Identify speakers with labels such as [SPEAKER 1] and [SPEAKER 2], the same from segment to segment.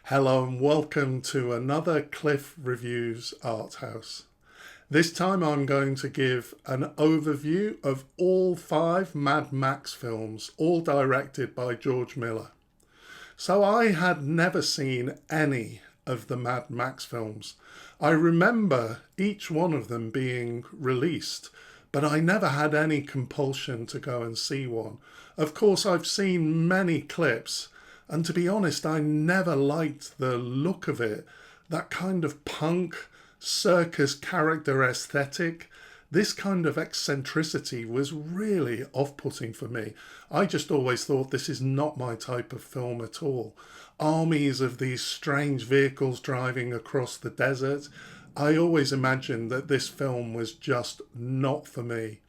[SPEAKER 1] Hello and welcome to another Cliff Reviews Art House. This time I'm going to give an overview of all 5 Mad Max films, all directed by George Miller. So I had never seen any of the Mad Max films. I remember each one of them being released, but I never had any compulsion to go and see one. Of course, I've seen many clips, and to be honest, I never liked the look of it. That kind of punk, circus character aesthetic, this kind of eccentricity was really off-putting for me. I just always thought this is not my type of film at all. Armies of these strange vehicles driving across the desert. I always imagined that this film was just not for me.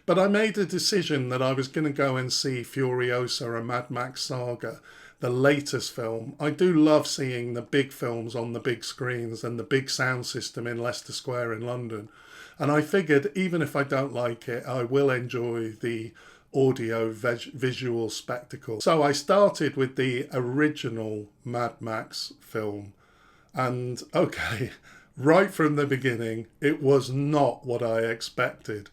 [SPEAKER 1] But I made a decision that I was going to go and see Furiosa, a Mad Max Saga, the latest film. I do love seeing the big films on the big screens and the big sound system in Leicester Square in London. And I figured even if I don't like it, I will enjoy the audio visual spectacle. So I started with the original Mad Max film. And okay, right from the beginning, it was not what I expected.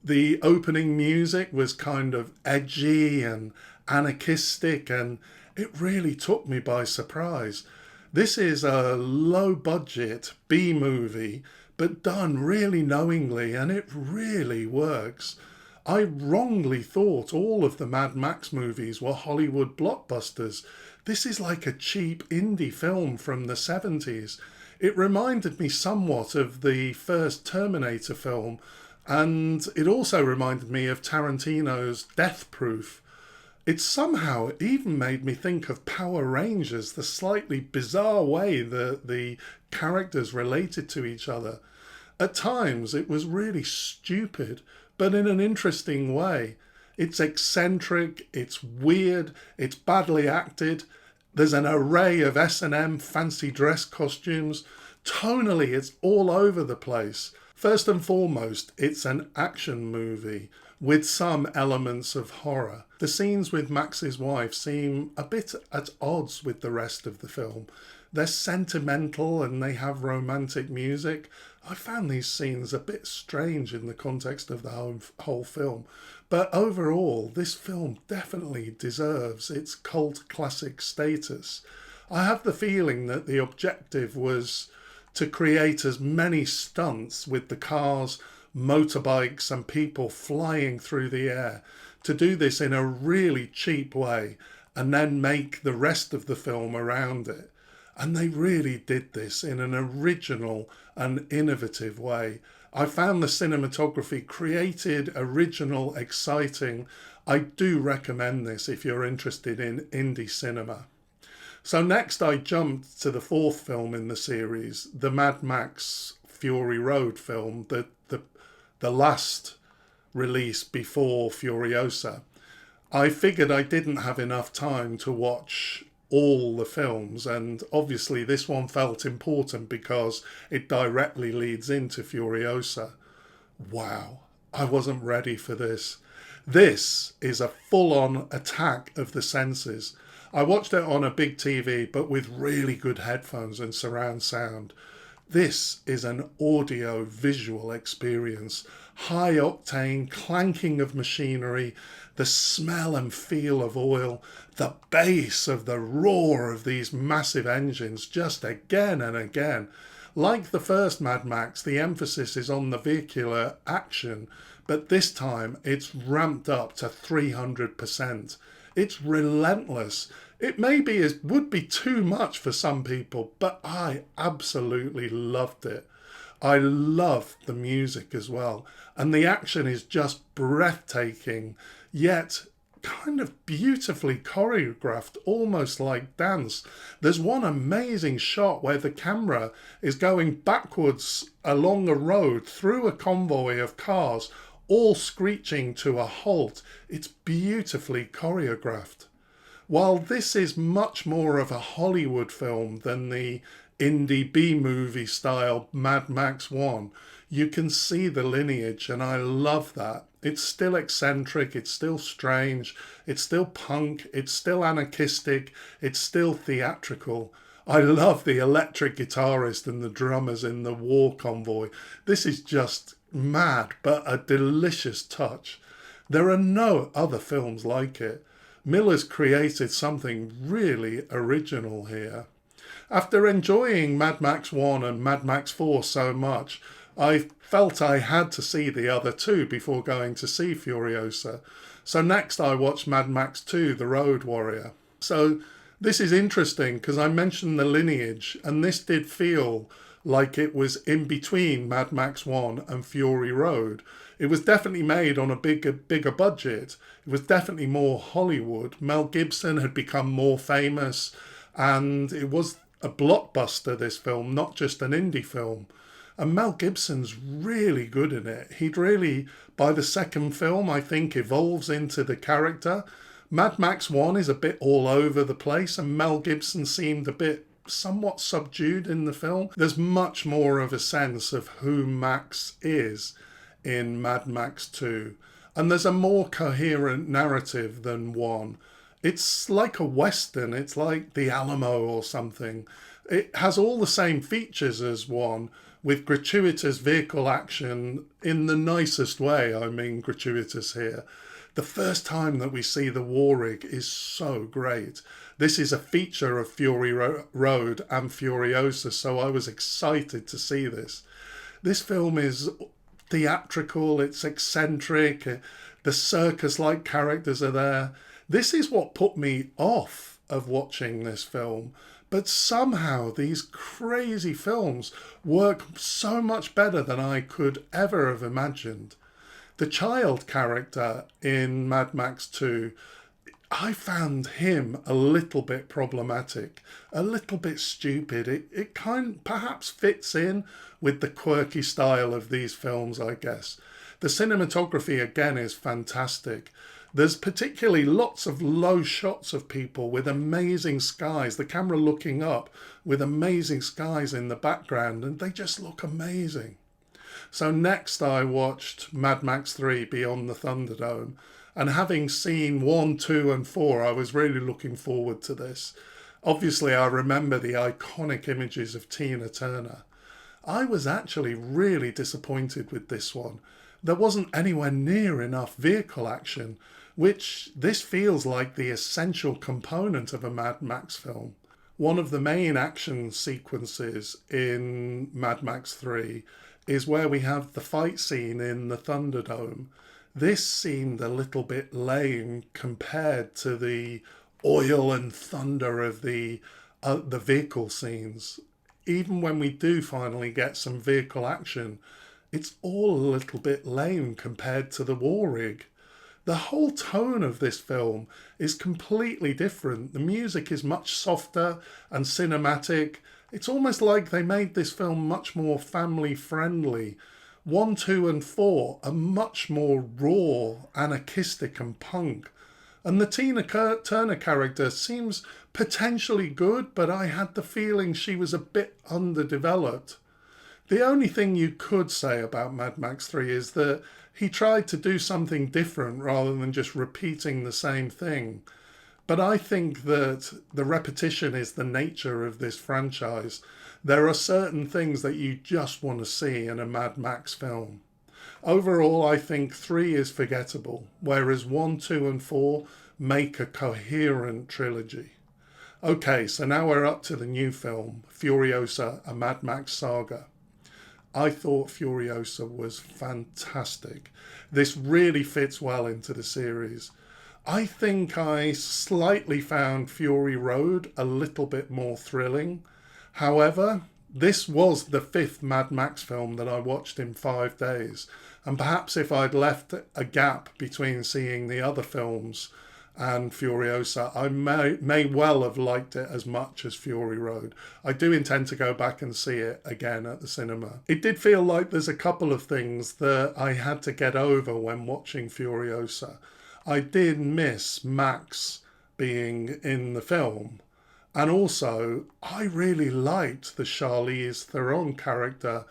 [SPEAKER 1] The opening music was kind of edgy and anarchistic, and it really took me by surprise. This is a low budget B movie, but done really knowingly, and it really works. I wrongly thought all of the Mad Max movies were Hollywood blockbusters. This is like a cheap indie film from the 70s. It reminded me somewhat of the first Terminator film, and it also reminded me of Tarantino's Death Proof. It somehow even made me think of Power Rangers, the slightly bizarre way that the characters related to each other. At times it was really stupid, but in an interesting way. It's eccentric, it's weird, it's badly acted. There's an array of S&M fancy dress costumes. Tonally, it's all over the place. First and foremost, it's an action movie with some elements of horror. The scenes with Max's wife seem a bit at odds with the rest of the film. They're sentimental and they have romantic music. I found these scenes a bit strange in the context of the whole film. But overall, this film definitely deserves its cult classic status. I have the feeling that the objective was to create as many stunts with the cars, motorbikes and people flying through the air, to do this in a really cheap way and then make the rest of the film around it. And they really did this in an original and innovative way. I found the cinematography created, original, exciting. I do recommend this if you're interested in indie cinema. So next I jumped to the 4th film in the series, the Mad Max Fury Road film, the last release before Furiosa. I figured I didn't have enough time to watch all the films, and obviously this one felt important because it directly leads into Furiosa. Wow, I wasn't ready for this. This is a full-on attack of the senses. I watched it on a big TV, but with really good headphones and surround sound. This is an audio-visual experience. High-octane clanking of machinery, the smell and feel of oil, the bass of the roar of these massive engines just again and again. Like the first Mad Max, the emphasis is on the vehicular action, but this time it's ramped up to 300%. It's relentless. It would be too much for some people, but I absolutely loved it. I love the music as well, and the action is just breathtaking, yet kind of beautifully choreographed, almost like dance. There's one amazing shot where the camera is going backwards along a road through a convoy of cars, all screeching to a halt. It's beautifully choreographed. While this is much more of a Hollywood film than the indie B-movie style Mad Max 1, you can see the lineage, and I love that. It's still eccentric, it's still strange, it's still punk, it's still anarchistic, it's still theatrical. I love the electric guitarist and the drummers in the war convoy. This is just mad, but a delicious touch. There are no other films like it. Miller's created something really original here. After enjoying Mad Max 1 and Mad Max 4 so much, I felt I had to see the other two before going to see Furiosa. So next I watched Mad Max 2, The Road Warrior. So this is interesting because I mentioned the lineage, and this did feel like it was in between Mad Max 1 and Fury Road. It was definitely made on a bigger budget. It was definitely more Hollywood. Mel Gibson had become more famous, and it was a blockbuster, this film, not just an indie film. And Mel Gibson's really good in it. He'd really, by the second film, I think, evolves into the character. Mad Max 1 is a bit all over the place, and Mel Gibson seemed a bit somewhat subdued in the film. There's much more of a sense of who Max is in Mad Max 2. And there's a more coherent narrative than 1. It's like a Western. It's like The Alamo or something. It has all the same features as 1, with gratuitous vehicle action in the nicest way. I mean gratuitous here. The first time that we see the war rig is so great. This is a feature of Fury Road and Furiosa, so I was excited to see this. This film is theatrical, it's eccentric, the circus-like characters are there. This is what put me off of watching this film. But somehow these crazy films work so much better than I could ever have imagined. The child character in Mad Max 2, I found him a little bit problematic, a little bit stupid. It kind perhaps fits in with the quirky style of these films, I guess. The cinematography, again, is fantastic. There's particularly lots of low shots of people with amazing skies, the camera looking up with amazing skies in the background, and they just look amazing. So next I watched Mad Max 3 Beyond the Thunderdome, and having seen 1, 2 and 4, I was really looking forward to this. Obviously I remember the iconic images of Tina Turner. I was actually really disappointed with this one. There wasn't anywhere near enough vehicle action, which this feels like the essential component of a Mad Max film. One of the main action sequences in Mad Max 3 is where we have the fight scene in the Thunderdome. This seemed a little bit lame compared to the oil and thunder of the vehicle scenes. Even when we do finally get some vehicle action, it's all a little bit lame compared to the war rig. The whole tone of this film is completely different. The music is much softer and cinematic. It's almost like they made this film much more family friendly. 1, 2 and 4 are much more raw, anarchistic and punk. And the Tina Turner character seems potentially good, but I had the feeling she was a bit underdeveloped. The only thing you could say about Mad Max 3 is that he tried to do something different rather than just repeating the same thing. But I think that the repetition is the nature of this franchise. There are certain things that you just want to see in a Mad Max film. Overall, I think 3 is forgettable, whereas 1, 2 and 4 make a coherent trilogy. Okay, so now we're up to the new film, Furiosa, a Mad Max Saga. I thought Furiosa was fantastic. This really fits well into the series. I think I slightly found Fury Road a little bit more thrilling. However, this was the 5th Mad Max film that I watched in 5 days. And perhaps if I'd left a gap between seeing the other films and Furiosa, I may well have liked it as much as Fury Road. I do intend to go back and see it again at the cinema. It did feel like there's a couple of things that I had to get over when watching Furiosa. I did miss Max being in the film. And also, I really liked the Charlize Theron character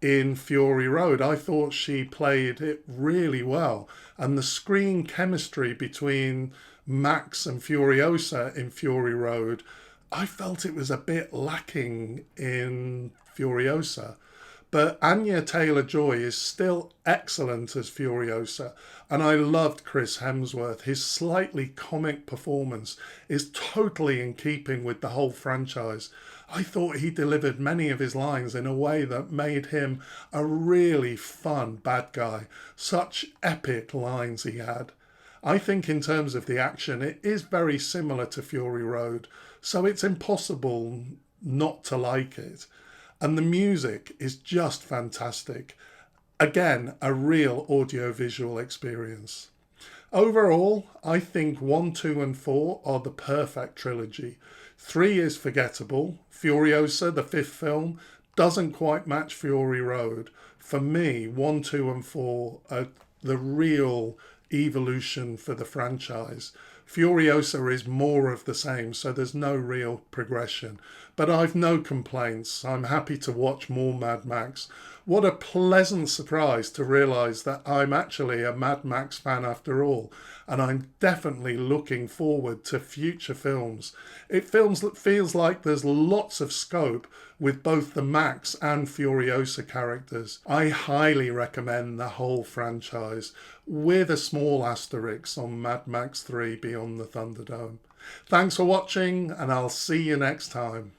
[SPEAKER 1] in Fury Road. I thought she played it really well. And the screen chemistry between Max and Furiosa in Fury Road I felt it was a bit lacking in Furiosa. But Anya Taylor-Joy is still excellent as Furiosa, and I loved Chris Hemsworth. His slightly comic performance is totally in keeping with the whole franchise. I thought he delivered many of his lines in a way that made him a really fun bad guy. Such epic lines he had. I think in terms of the action, it is very similar to Fury Road, so it's impossible not to like it. And the music is just fantastic. Again, a real audiovisual experience. Overall, I think 1, 2, and 4 are the perfect trilogy. 3 is forgettable. Furiosa, the fifth film, doesn't quite match Fury Road. For me, 1, 2, and 4 are the real evolution for the franchise. Furiosa is more of the same, so there's no real progression. But I've no complaints. I'm happy to watch more Mad Max. What a pleasant surprise to realise that I'm actually a Mad Max fan after all, and I'm definitely looking forward to future films. It feels like there's lots of scope with both the Max and Furiosa characters. I highly recommend the whole franchise, with a small asterisk on Mad Max 3 Beyond the Thunderdome. Thanks for watching, and I'll see you next time.